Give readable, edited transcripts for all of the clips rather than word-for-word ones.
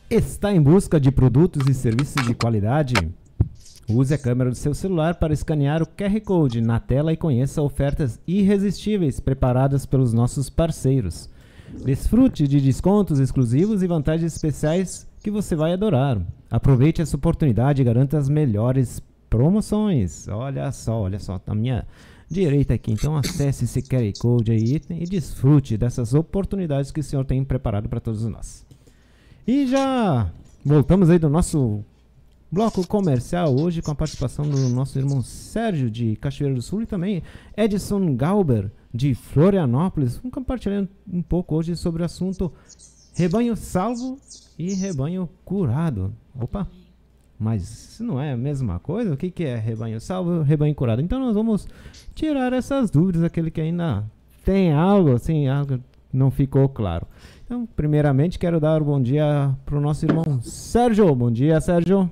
Está em busca de produtos e serviços de qualidade? Use a câmera do seu celular para escanear o QR Code na tela e conheça ofertas irresistíveis preparadas pelos nossos parceiros. Desfrute de descontos exclusivos e vantagens especiais que você vai adorar. Aproveite essa oportunidade e garanta as melhores promoções. Olha só, na minha direita aqui. Então acesse esse QR Code aí e desfrute dessas oportunidades que o Senhor tem preparado para todos nós. E já voltamos aí do nosso bloco comercial hoje com a participação do nosso irmão Sérgio de Cachoeira do Sul e também Edson Galber de Florianópolis. Vamos compartilhando um pouco hoje sobre o assunto rebanho salvo e rebanho curado. Opa, mas isso não é a mesma coisa? O que é rebanho salvo e rebanho curado? Então nós vamos tirar essas dúvidas, aquele que ainda tem algo assim, algo não ficou claro. Então, primeiramente, quero dar um bom dia para o nosso irmão Sérgio. Bom dia, Sérgio.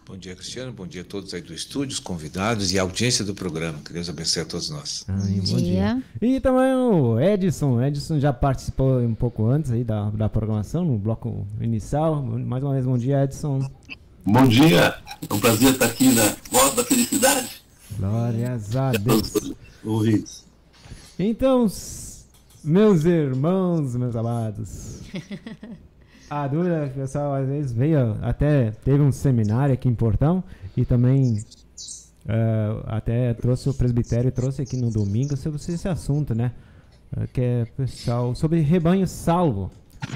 Bom dia, Cristiano. Bom dia a todos aí do estúdio, os convidados e a audiência do programa. Que Deus abençoe a todos nós. Bom dia. E também o Edson. O Edson já participou um pouco antes aí da programação, no bloco inicial. Mais uma vez, bom dia, Edson. Bom dia. É um prazer estar aqui na Voz da Felicidade. Glórias a Deus. Ouvintes. Então, meus irmãos, meus amados, a dúvida, pessoal, às vezes veio, até teve um seminário aqui em Portão e também até trouxe o presbitério, trouxe aqui no domingo sobre esse assunto, né? Que é, pessoal, sobre rebanho salvo.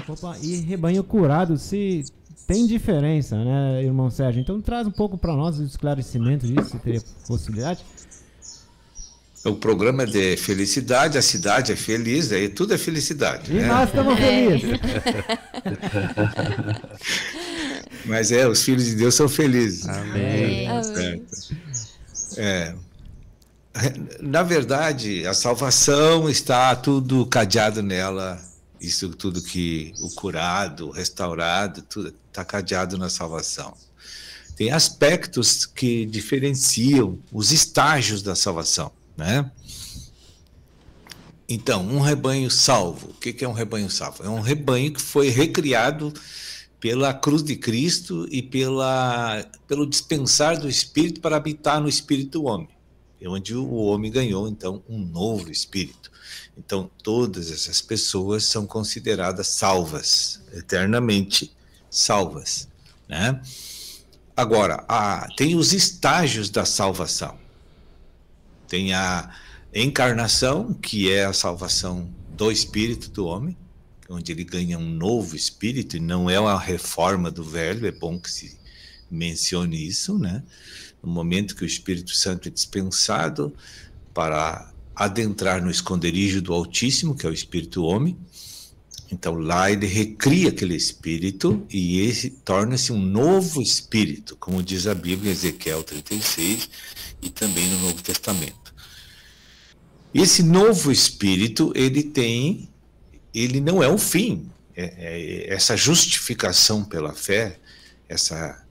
Opa, e rebanho curado, se tem diferença, né, irmão Sérgio? Então traz um pouco para nós o esclarecimento disso, se teria possibilidade. O programa é de felicidade, a cidade é feliz, aí tudo é felicidade. E né? nós estamos felizes. Mas os filhos de Deus são felizes. Amém. Na verdade, a salvação está tudo cadeado nela. Isso tudo que o curado, o restaurado, tudo está cadeado na salvação. Tem aspectos que diferenciam os estágios da salvação. Né? Então, um rebanho salvo. O que é um rebanho salvo? É um rebanho que foi recriado pela cruz de Cristo e pelo dispensar do Espírito para habitar no Espírito do homem. É onde o homem ganhou, então, um novo Espírito. Então, todas essas pessoas são consideradas salvas, eternamente salvas. Né? Agora, tem os estágios da salvação. Tem a encarnação, que é a salvação do espírito do homem, onde ele ganha um novo espírito, e não é uma reforma do velho, é bom que se mencione isso, né? No momento que o Espírito Santo é dispensado para adentrar no esconderijo do Altíssimo, que é o espírito do homem, então lá ele recria aquele espírito e esse torna-se um novo espírito, como diz a Bíblia em Ezequiel 36 e também no Novo Testamento. Esse novo espírito, ele não é o fim. Essa justificação pela fé, essa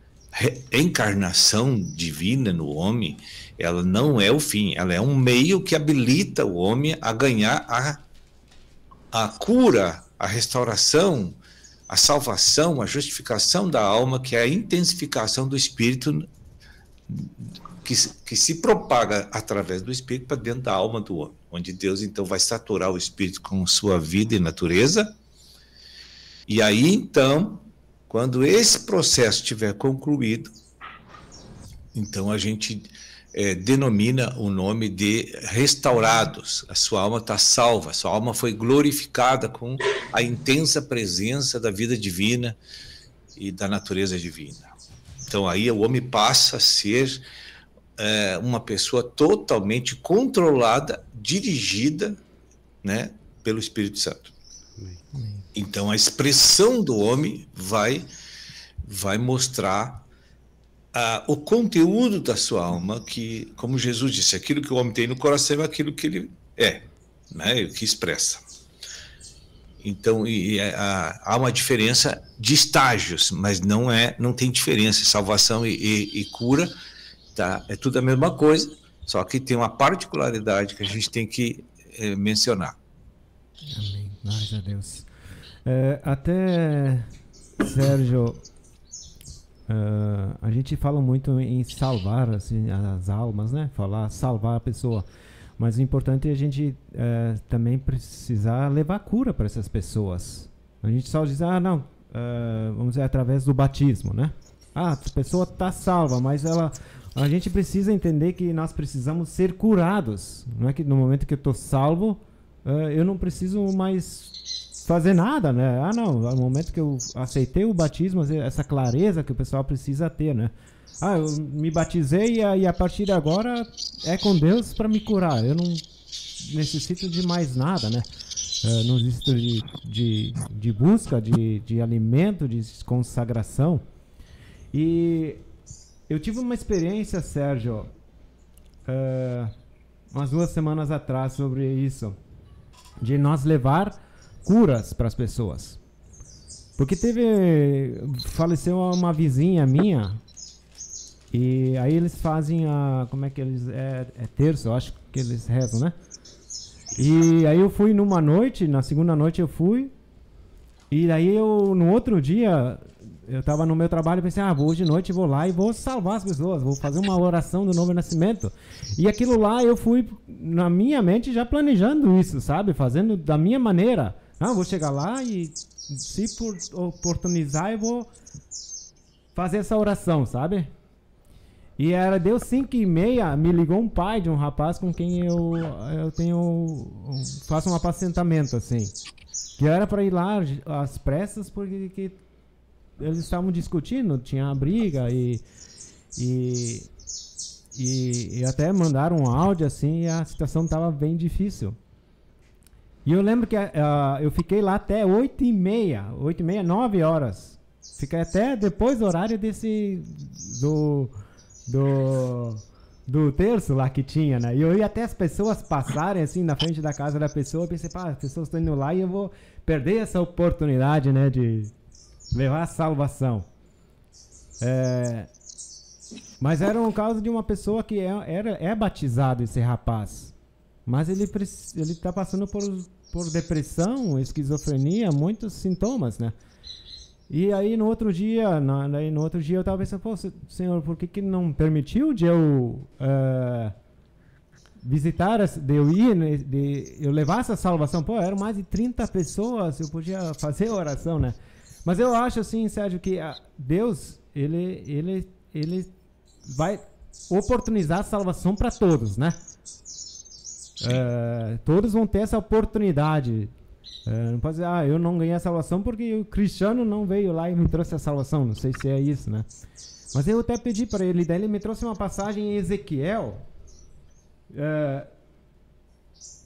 encarnação divina no homem, ela não é o fim, ela é um meio que habilita o homem a ganhar a cura, a restauração, a salvação, a justificação da alma, que é a intensificação do espírito que se propaga através do espírito para dentro da alma do homem, onde Deus então vai saturar o espírito com sua vida e natureza. E aí então, quando esse processo estiver concluído, então a gente denomina o nome de restaurados. A sua alma está salva, a sua alma foi glorificada com a intensa presença da vida divina e da natureza divina. Então aí o homem passa a ser uma pessoa totalmente controlada, dirigida, né, pelo Espírito Santo. Então a expressão do homem vai mostrar o conteúdo da sua alma, que, como Jesus disse, aquilo que o homem tem no coração é aquilo que ele é, né, o que expressa. Então, há uma diferença de estágios, mas não tem diferença. Salvação e cura, tá? É tudo a mesma coisa, só que tem uma particularidade que a gente tem que mencionar. Amém. Glórias a Deus. Até, Sérgio, a gente fala muito em salvar assim, as almas, né? Salvar a pessoa. Mas o importante é a gente também precisar levar cura para essas pessoas. A gente só diz, vamos dizer, através do batismo, né? A pessoa está salva, mas a gente precisa entender que nós precisamos ser curados. Não é que no momento que eu estou salvo, eu não preciso mais fazer nada, né? No momento que eu aceitei o batismo, essa clareza que o pessoal precisa ter, né? Eu me batizei e a partir de agora é com Deus para me curar. Eu não necessito de mais nada, né? Não necessito de busca, de alimento, de consagração. E eu tive uma experiência, Sérgio, umas 2 semanas atrás sobre isso, de nós levar curas para as pessoas. Porque faleceu uma vizinha minha. E aí eles fazem como é que eles... É terço, eu acho que eles rezam, né? E aí eu fui numa noite, na segunda noite eu fui. E aí no outro dia, eu tava no meu trabalho e pensei, hoje de noite vou lá e vou salvar as pessoas. Vou fazer uma oração do novo nascimento. E aquilo lá eu fui, na minha mente, já planejando isso, sabe? Fazendo da minha maneira. Vou chegar lá e se oportunizar eu vou fazer essa oração, sabe? E deu 5h30, me ligou um pai de um rapaz com quem eu faço um apacentamento, assim. Que era para ir lá às pressas, porque eles estavam discutindo, tinha uma briga e até mandaram um áudio, assim, e a situação estava bem difícil. E eu lembro que eu fiquei lá até 8h30, 9 horas. Fiquei até depois do horário do terço lá que tinha, né? E eu ia até as pessoas passarem assim na frente da casa da pessoa, eu pensei, as pessoas estão indo lá e eu vou perder essa oportunidade, né, de levar a salvação. Mas era um caso de uma pessoa que é batizado, esse rapaz, mas ele está passando por depressão, esquizofrenia, muitos sintomas, né? E aí no outro dia eu estava pensando, Senhor, por que não permitiu de eu visitar, de eu ir, de eu levar essa salvação? Eram mais de 30 pessoas, eu podia fazer oração, né? Mas eu acho assim, Sérgio, que Deus, ele vai oportunizar a salvação para todos, né? Todos vão ter essa oportunidade. Não pode dizer, eu não ganhei a salvação porque o Cristiano não veio lá e me trouxe a salvação. Não sei se é isso, né? Mas eu até pedi para ele, daí ele me trouxe uma passagem em Ezequiel,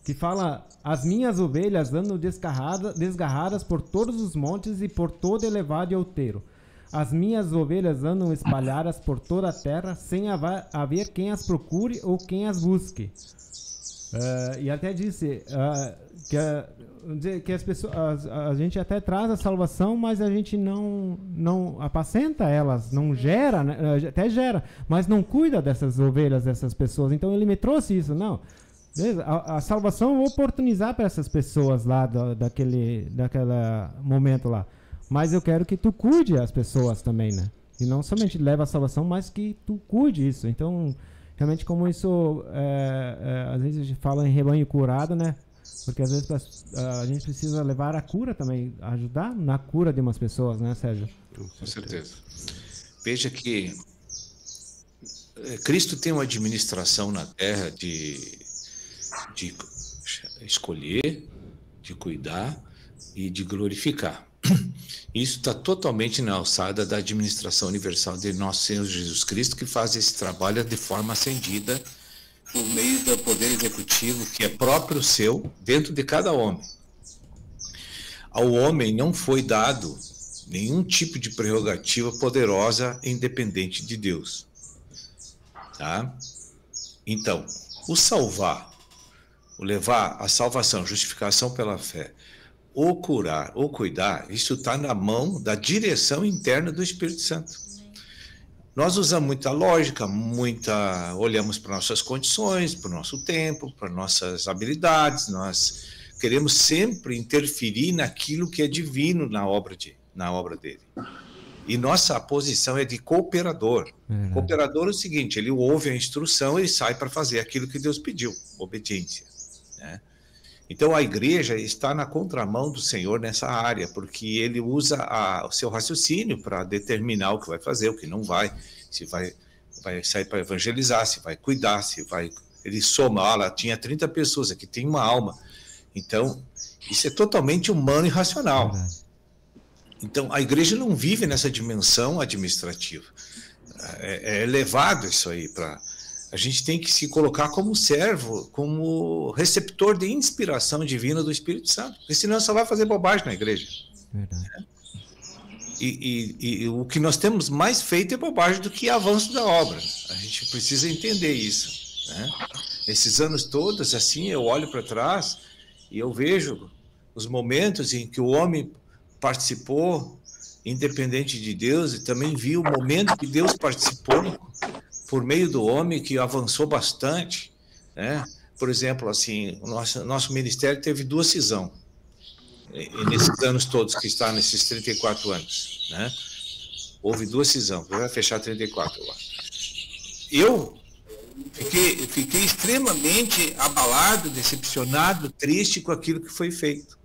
que fala: as minhas ovelhas andam desgarradas por todos os montes e por todo elevado e outeiro. As minhas ovelhas andam espalhadas por toda a terra, sem haver quem as procure ou quem as busque. E até disse que as pessoas, a gente até traz a salvação, mas a gente não apacenta elas, não gera, né? Até gera, mas não cuida dessas ovelhas, dessas pessoas. Então ele me trouxe isso, não. A salvação eu vou oportunizar para essas pessoas lá daquele momento lá. Mas eu quero que tu cuide as pessoas também, né? E não somente leva a salvação, mas que tu cuide isso. Então, realmente, como isso, às vezes a gente fala em rebanho curado, né? Porque às vezes a gente precisa levar a cura também, ajudar na cura de umas pessoas, né, Sérgio? Com certeza. Veja que Cristo tem uma administração na terra de escolher, de cuidar e de glorificar. Isso está totalmente na alçada da administração universal de nosso Senhor Jesus Cristo, que faz esse trabalho de forma acendida por meio do poder executivo que é próprio seu dentro de cada homem. Ao homem não foi dado nenhum tipo de prerrogativa poderosa independente de Deus. Tá? Então, o salvar, o levar a salvação, justificação pela fé, ou curar, ou cuidar, isso está na mão da direção interna do Espírito Santo. Nós usamos muita lógica, olhamos para nossas condições, para o nosso tempo, para nossas habilidades, nós queremos sempre interferir naquilo que é divino na obra dele. E nossa posição é de cooperador. Cooperador é o seguinte, ele ouve a instrução e sai para fazer aquilo que Deus pediu, obediência, né? Então a igreja está na contramão do Senhor nessa área, porque ele usa o seu raciocínio para determinar o que vai fazer, o que não vai, se vai sair para evangelizar, se vai cuidar, se vai... Ele soma, lá tinha 30 pessoas, aqui tem uma alma. Então, isso é totalmente humano e racional. Então, a igreja não vive nessa dimensão administrativa. É elevado isso aí para... A gente tem que se colocar como servo, como receptor de inspiração divina do Espírito Santo, porque senão só vai fazer bobagem na igreja. Verdade. E o que nós temos mais feito é bobagem do que avanço da obra. A gente precisa entender isso, né? Esses anos todos, assim, eu olho para trás e eu vejo os momentos em que o homem participou, independente de Deus, e também vi o momento que Deus participou por meio do homem, que avançou bastante, né? Por exemplo, assim, o nosso ministério teve 2 cisões, nesses anos todos que está nesses 34 anos, né? Houve 2 cisões, vai fechar 34 lá. Eu fiquei extremamente abalado, decepcionado, triste com aquilo que foi feito.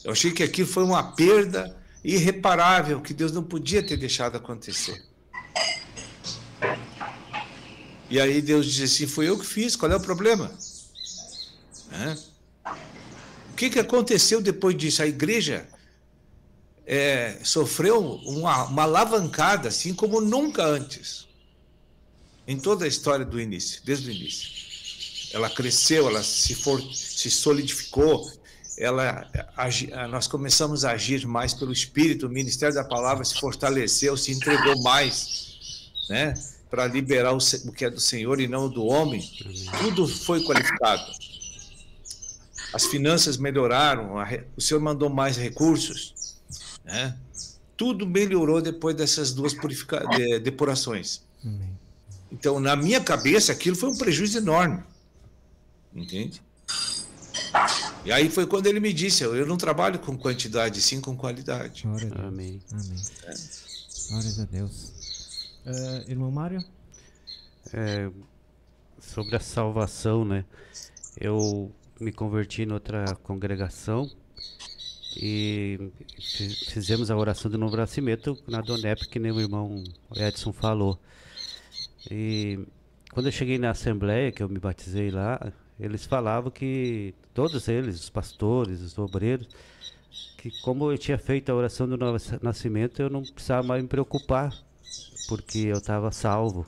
Eu achei que aquilo foi uma perda irreparável, que Deus não podia ter deixado acontecer. E aí Deus disse assim, foi eu que fiz, qual é o problema? O que aconteceu depois disso? A igreja sofreu uma alavancada, assim como nunca antes, em toda a história do início, desde o início. Ela cresceu, ela se solidificou, nós começamos a agir mais pelo Espírito, o ministério da palavra se fortaleceu, se entregou mais, né, para liberar o que é do Senhor e não do homem. Tudo foi qualificado. As finanças melhoraram, o Senhor mandou mais recursos, né? Tudo melhorou depois dessas 2 depurações. Então, na minha cabeça, aquilo foi um prejuízo enorme, entende? E aí foi quando ele me disse, eu não trabalho com quantidade, sim com qualidade. Amém. Amém. Glórias a Deus. Irmão Mário? Sobre a salvação, né? Eu me converti em outra congregação e fizemos a oração do novo nascimento na Donep, que nem o irmão Edson falou. E quando eu cheguei na assembleia, que eu me batizei lá, eles falavam que, todos eles, os pastores, os obreiros, que como eu tinha feito a oração do novo nascimento, eu não precisava mais me preocupar, porque eu estava salvo.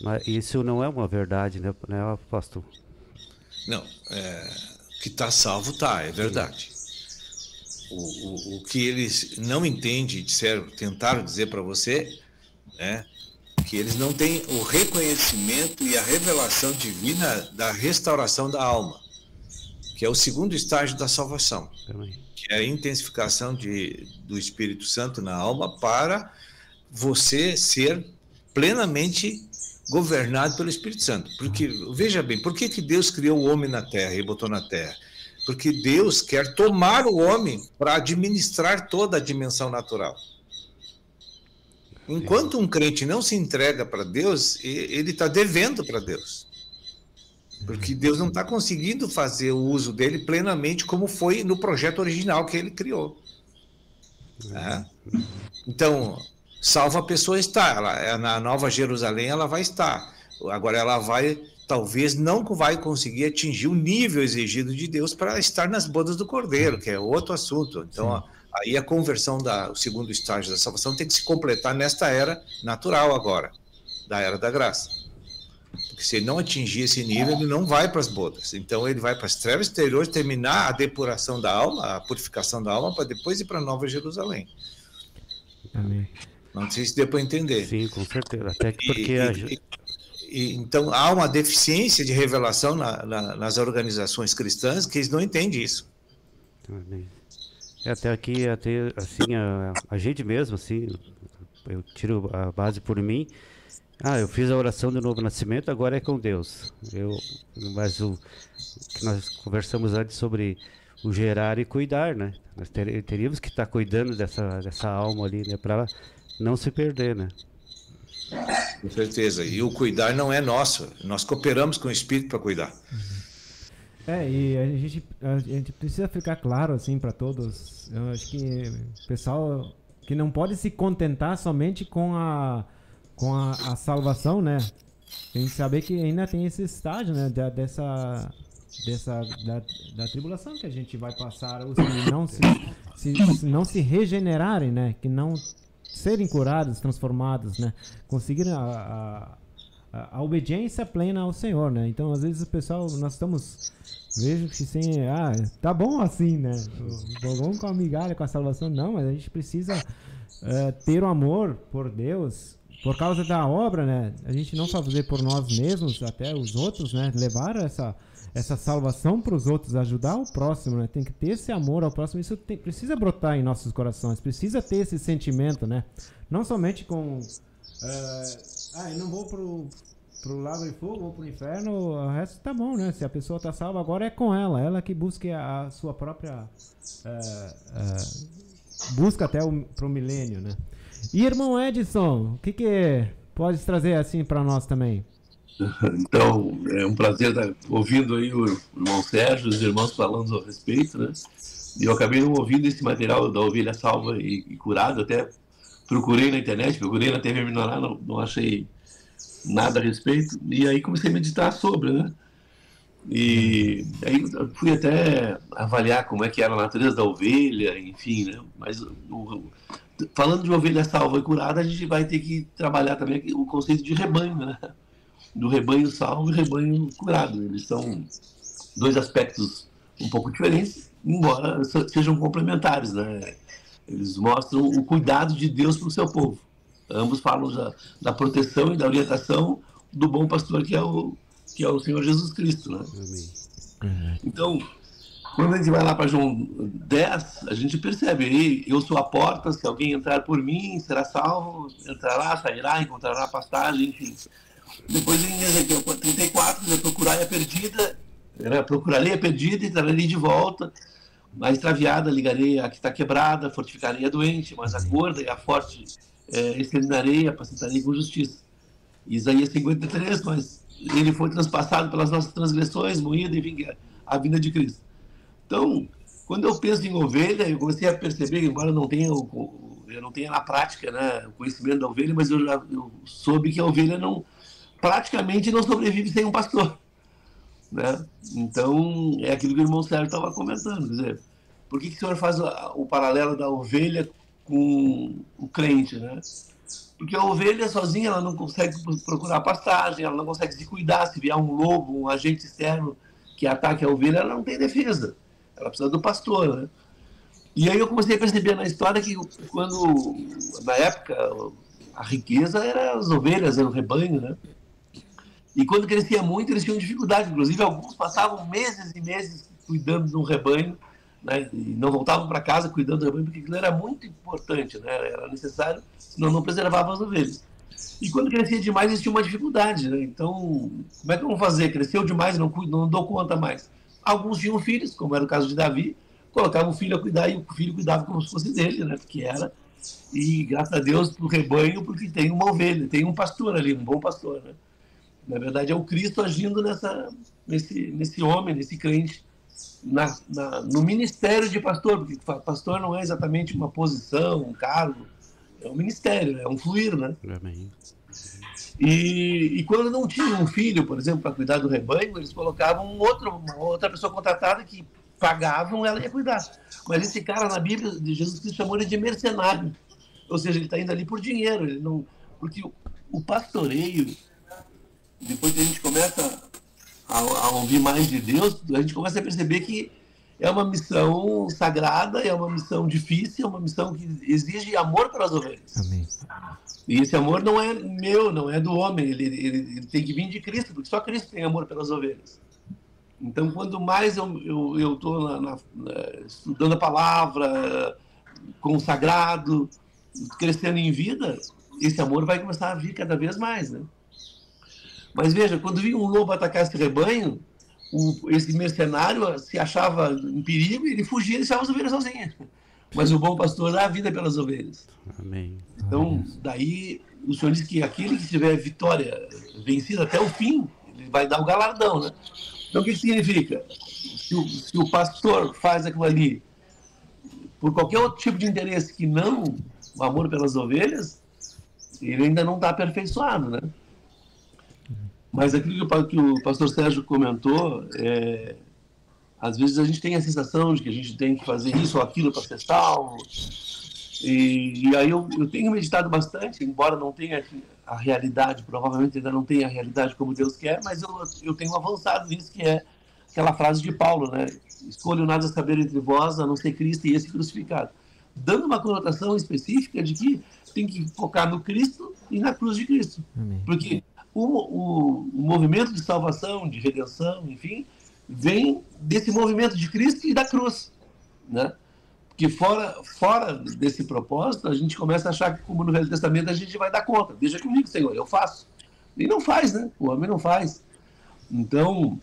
Mas isso não é uma verdade, né, apóstolo? Não, que está salvo está, é verdade. O que eles não entendem, tentaram dizer para você, né, que eles não têm o reconhecimento e a revelação divina da restauração da alma, que é o 2º estágio da salvação, que é a intensificação do Espírito Santo na alma para você ser plenamente governado pelo Espírito Santo. Porque, veja bem, por que Deus criou o homem na terra e botou na terra? Porque Deus quer tomar o homem para administrar toda a dimensão natural. Enquanto um crente não se entrega para Deus, ele está devendo para Deus. Porque Deus não está conseguindo fazer o uso dele plenamente como foi no projeto original que ele criou. Então, salva a pessoa está. Na Nova Jerusalém ela vai estar. Agora ela talvez não vai conseguir atingir o nível exigido de Deus para estar nas bodas do Cordeiro, que é outro assunto. Então, aí a conversão o 2º estágio da salvação tem que se completar nesta era natural agora, da era da graça. Porque se ele não atingir esse nível, ele não vai para as bodas. Então ele vai para as trevas exteriores, terminar a depuração da alma, a purificação da alma, para depois ir para a Nova Jerusalém. Amém. Não sei se deu para entender. Sim, com certeza. Até que porque então há uma deficiência de revelação nas organizações cristãs que eles não entendem isso. até aqui, até assim, a gente mesmo, assim, eu tiro a base por mim. Eu fiz a oração do novo nascimento, agora é com Deus. Mas o que nós conversamos antes sobre o gerar e cuidar, né? Nós teríamos que estar cuidando dessa alma ali, né? Para não se perder, né? Com certeza. E o cuidar não é nosso. Nós cooperamos com o Espírito para cuidar. E a gente precisa ficar claro, assim, para todos. Eu acho que o pessoal que não pode se contentar somente com a salvação, né? Tem que saber que ainda tem esse estágio, né? Da tribulação que a gente vai passar, ou se não se regenerarem, né? Que não serem curados, transformados, né? Conseguirem a obediência plena ao Senhor, né? Então, às vezes o pessoal, vejo que sim, tá bom assim, né? Vamos com a migalha, com a salvação, não, mas a gente precisa ter o amor por Deus, por causa da obra, né? A gente não fazer por nós mesmos, até os outros, né? Levar essa salvação para os outros, ajudar o próximo, né? Tem que ter esse amor ao próximo, isso precisa brotar em nossos corações, precisa ter esse sentimento, né? Não somente com eu não vou pro lago de fogo, vou pro inferno, o resto tá bom, né? Se a pessoa tá salva, agora é com ela que busque a sua própria busca até pro milênio, né? E irmão Edson, o que pode trazer assim para nós também? Então, é um prazer estar ouvindo aí o irmão Sérgio, os irmãos falando a respeito, né? E eu acabei não ouvindo esse material da ovelha salva e curada, até procurei na internet, procurei na TV Minorar, não achei nada a respeito, e aí comecei a meditar sobre, né? E aí eu fui até avaliar como é que era a natureza da ovelha, enfim, né? Mas falando de ovelha salva e curada, a gente vai ter que trabalhar também o conceito de rebanho, né? Do rebanho salvo e rebanho curado. Eles são dois aspectos um pouco diferentes, embora sejam complementares, né? Eles mostram o cuidado de Deus para o seu povo. Ambos falam da proteção e da orientação do bom pastor que é o Senhor Jesus Cristo, né? Então, quando a gente vai lá para João 10, a gente percebe aí, eu sou a porta, se alguém entrar por mim, será salvo, entrará, sairá, encontrará pastagem, enfim. Depois em Ezequiel 34, procurarei a perdida e trarei de volta, a extraviada ligarei a que está quebrada, fortificarei a doente, mas a gorda e a forte exterminarei, apacentarei com justiça. Isaías 53, mas ele foi transpassado pelas nossas transgressões, moído e a vinda de Cristo. Então, quando eu penso em ovelha, eu comecei a perceber, embora eu não tenha na prática, né, o conhecimento da ovelha, mas eu soube que a ovelha praticamente não sobrevive sem um pastor, né? Então, é aquilo que o irmão Sérgio estava comentando, quer dizer, por que o senhor faz o paralelo da ovelha com o crente, né? Porque a ovelha sozinha, ela não consegue procurar pastagem, ela não consegue se cuidar, se vier um lobo, um agente externo que ataque a ovelha, ela não tem defesa, ela precisa do pastor, né? E aí eu comecei a perceber na história que na época, a riqueza era as ovelhas, era o rebanho, né? E quando crescia muito, eles tinham dificuldade. Inclusive, alguns passavam meses e meses cuidando de um rebanho, né? E não voltavam para casa cuidando do rebanho, porque aquilo era muito importante, né? Era necessário, senão não preservavam as ovelhas. E quando crescia demais, eles tinham uma dificuldade, né? Então, como é que vão fazer? Cresceu demais, não dou conta mais. Alguns tinham filhos, como era o caso de Davi, colocavam o filho a cuidar, e o filho cuidava como se fosse dele, né? Porque era. E graças a Deus para o rebanho, porque tem uma ovelha, tem um pastor ali, um bom pastor, né? Na verdade, é o Cristo agindo nesse homem, nesse crente, no ministério de pastor, porque pastor não é exatamente uma posição, um cargo, é um ministério, é um fluir, né? Amém. E quando não tinha um filho, por exemplo, para cuidar do rebanho, eles colocavam uma outra pessoa contratada que pagavam, ela ia cuidar. Mas esse cara na Bíblia, Jesus Cristo chamou ele de mercenário, ou seja, ele está indo ali por dinheiro, porque o pastoreio depois que a gente começa a ouvir mais de Deus, a gente começa a perceber que é uma missão sagrada, é uma missão difícil, é uma missão que exige amor pelas ovelhas. Amém. E esse amor não é meu, não é do homem, ele tem que vir de Cristo, porque só Cristo tem amor pelas ovelhas. Então, quando mais eu estou estudando a palavra, consagrado, crescendo em vida, esse amor vai começar a vir cada vez mais, né? Mas veja, quando vinha um lobo atacar esse rebanho, esse mercenário se achava em perigo e ele fugia e deixava as ovelhas sozinhas. Mas o bom pastor dá a vida pelas ovelhas. Amém. Então, daí o Senhor diz que aquele que tiver vitória vencida até o fim, ele vai dar o galardão, né? Então, o que significa? Se o pastor faz aquilo ali por qualquer outro tipo de interesse que não o amor pelas ovelhas, ele ainda não está aperfeiçoado, né? Mas aquilo que o pastor Sérgio comentou, às vezes a gente tem a sensação de que a gente tem que fazer isso ou aquilo para ser salvo. E aí eu tenho meditado bastante, embora não tenha a realidade, provavelmente ainda não tenha a realidade como Deus quer, mas eu tenho avançado nisso, que é aquela frase de Paulo, né? Escolho nada a saber entre vós, a não ser Cristo e esse crucificado. Dando uma conotação específica de que tem que focar no Cristo e na cruz de Cristo. Amém. Porque o movimento de salvação, de redenção, enfim, vem desse movimento de Cristo e da cruz, né? Porque fora desse propósito, a gente começa a achar que, como no Velho Testamento, a gente vai dar conta. Deixa comigo, Senhor, eu faço. E não faz, né? O homem não faz. Então,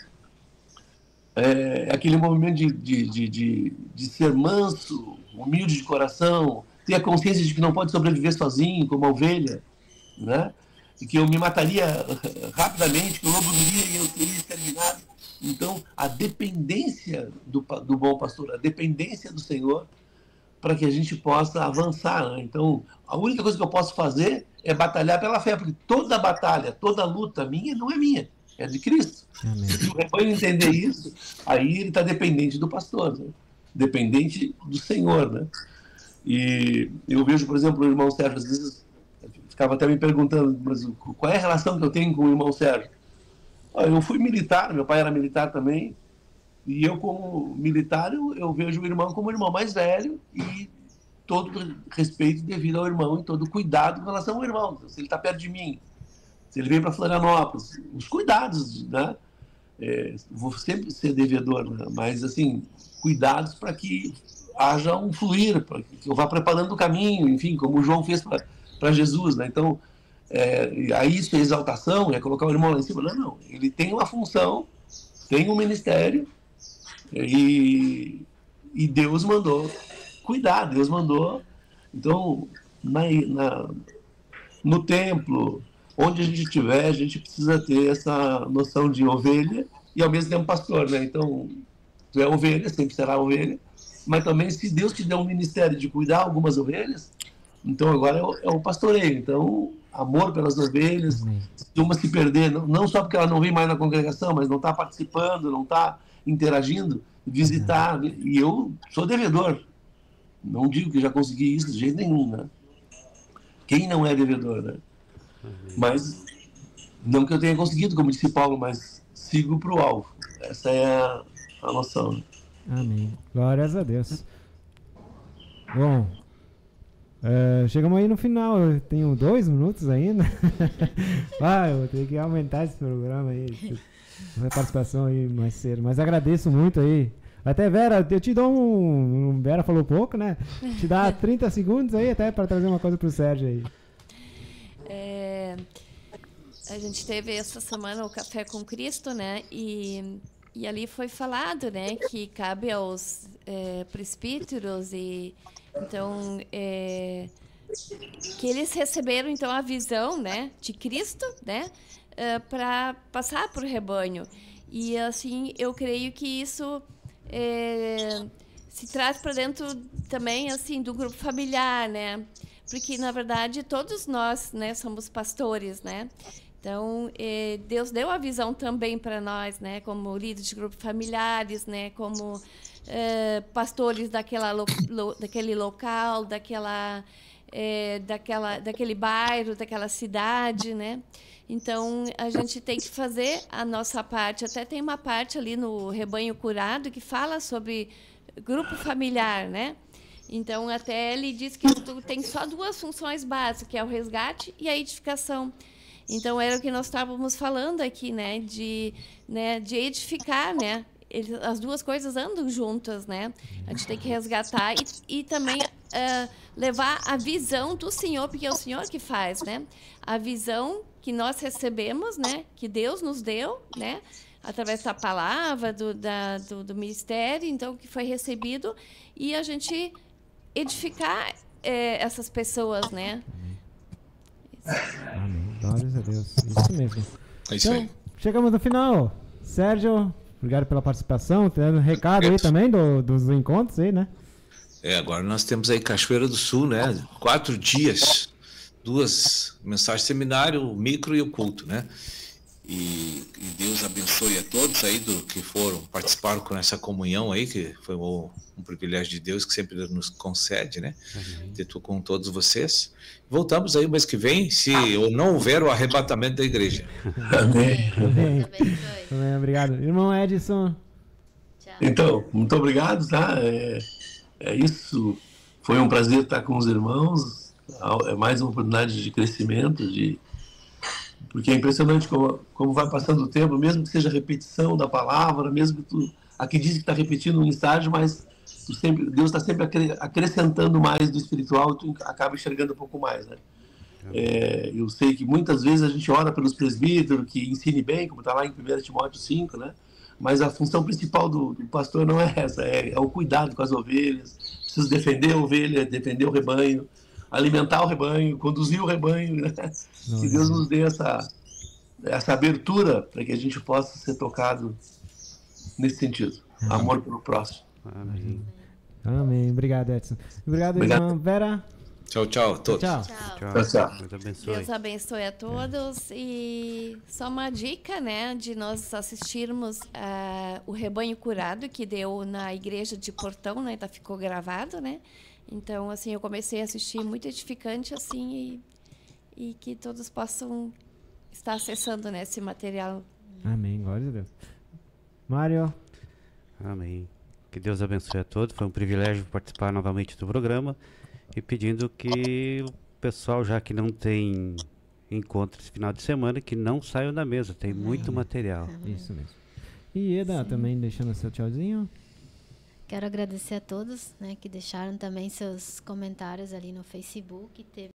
aquele movimento de ser manso, humilde de coração, ter a consciência de que não pode sobreviver sozinho, como a ovelha, né? E que eu me mataria rapidamente, que o lobo viria e eu seria exterminado. Então, a dependência do bom pastor, a dependência do Senhor, para que a gente possa avançar, né? Então, a única coisa que eu posso fazer é batalhar pela fé, porque toda batalha, toda luta minha não é minha, é de Cristo. Amém. Se o rebanho entender isso, aí ele está dependente do pastor, né? Dependente do Senhor, né? E eu vejo, por exemplo, o irmão Sérgio, às vezes ficava até me perguntando, mas qual é a relação que eu tenho com o irmão Sérgio? Eu fui militar, meu pai era militar também, e eu, como militar, eu vejo o irmão como o irmão mais velho e todo respeito devido ao irmão e todo cuidado com relação ao irmão. Se ele está perto de mim, se ele vem para Florianópolis, os cuidados, né? Vou sempre ser devedor, né? Mas, assim, cuidados para que haja um fluir, para que eu vá preparando o caminho, enfim, como o João fez para Jesus, né? Então, aí isso é exaltação, é colocar o irmão lá em cima. Não, ele tem uma função, tem um ministério, e Deus mandou cuidar, Deus mandou. Então, no templo, onde a gente estiver, a gente precisa ter essa noção de ovelha e ao mesmo tempo pastor, né? Então, tu é ovelha, sempre será ovelha, mas também, se Deus te deu um ministério de cuidar algumas ovelhas, então agora é o pastoreio. Então, amor pelas ovelhas. Se uma se perder, não só porque ela não vem mais na congregação, mas não está participando, não está interagindo, visitar. E eu sou devedor. Não digo que já consegui isso de jeito nenhum, né? Quem não é devedor, né? Mas, não que eu tenha conseguido, como disse Paulo, mas sigo para o alvo. Essa é a noção, né? Amém. Glórias a Deus. Bom, chegamos aí no final. Eu tenho 2 minutos ainda. Eu vou ter que aumentar esse programa aí. A participação aí mais cedo. Mas agradeço muito aí. Até, Vera, eu te dou Vera falou pouco, né? Te dá 30 segundos aí até para trazer uma coisa pro Sérgio aí. A gente teve essa semana o Café com Cristo, né? E ali foi falado, né, que cabe aos presbíteros e então que eles receberam então a visão, né, de Cristo, né, para passar para o rebanho. E assim eu creio que isso se traz para dentro também assim do grupo familiar, né? Porque na verdade todos nós, né, somos pastores, né? Então, Deus deu a visão também para nós, né, como líderes de grupos familiares, né, como pastores daquele local, daquela daquele bairro, daquela cidade, né? Então, a gente tem que fazer a nossa parte. Até tem uma parte ali no Rebanho Curado que fala sobre grupo familiar, né? Então, até ele diz que tu tem só 2 funções básicas, que é o resgate e a edificação. Então, era o que nós estávamos falando aqui, né? De edificar, né? As 2 coisas andam juntas, né? A gente tem que resgatar e também levar a visão do Senhor, porque é o Senhor que faz, né? A visão que nós recebemos, né? Que Deus nos deu, né? Através da palavra, do ministério, então, que foi recebido, e a gente edificar essas pessoas, né? Amém. Glórias a Deus. Isso mesmo. É isso Então, aí. chegamos no final. Sérgio, obrigado pela participação. Tendo recado aí também dos encontros aí, né? Agora nós temos aí Cachoeira do Sul, né? 4 dias, 2 mensagens de seminário, o micro e o culto, né? E Deus abençoe a todos aí que participaram com essa comunhão aí, que foi um privilégio de Deus que sempre nos concede, né? Ter com todos vocês. Voltamos aí o mês que vem, se ou não houver o arrebatamento da igreja. Amém. Amém. Obrigado. Irmão Edson. Tchau. Então, muito obrigado, tá? É isso. Foi um prazer estar com os irmãos. É mais uma oportunidade de crescimento, porque é impressionante como vai passando o tempo, mesmo que seja repetição da palavra, mesmo que aqui diz que está repetindo um estágio, mas Deus está sempre acrescentando mais do espiritual e tu acaba enxergando um pouco mais, né? Eu sei que muitas vezes a gente ora pelos presbíteros, que ensine bem, como está lá em 1 Timóteo 5, né? Mas a função principal do pastor não é essa, é o cuidado com as ovelhas, precisa defender a ovelha, defender o rebanho, alimentar o rebanho, conduzir o rebanho, né? Que Deus nos dê essa abertura para que a gente possa ser tocado nesse sentido. Amor pelo próximo. Amém. Amém. Obrigado, Edson. Obrigado, irmã Vera. Tchau, tchau a todos. Tchau. Tchau. Deus abençoe. Deus abençoe a todos. E só uma dica, né, de nós assistirmos o Rebanho Curado, que deu na igreja de Portão, né, ficou gravado, né? Então, assim, eu comecei a assistir, muito edificante, assim, e que todos possam estar acessando, né, esse material. Amém. Glória a Deus. Mário. Amém. Que Deus abençoe a todos. Foi um privilégio participar novamente do programa. E pedindo que o pessoal, já que não tem encontro esse final de semana, que não saiam da mesa. Tem muito material. Isso mesmo. E Eda, também deixando seu tchauzinho. Quero agradecer a todos, né, que deixaram também seus comentários ali no Facebook. Teve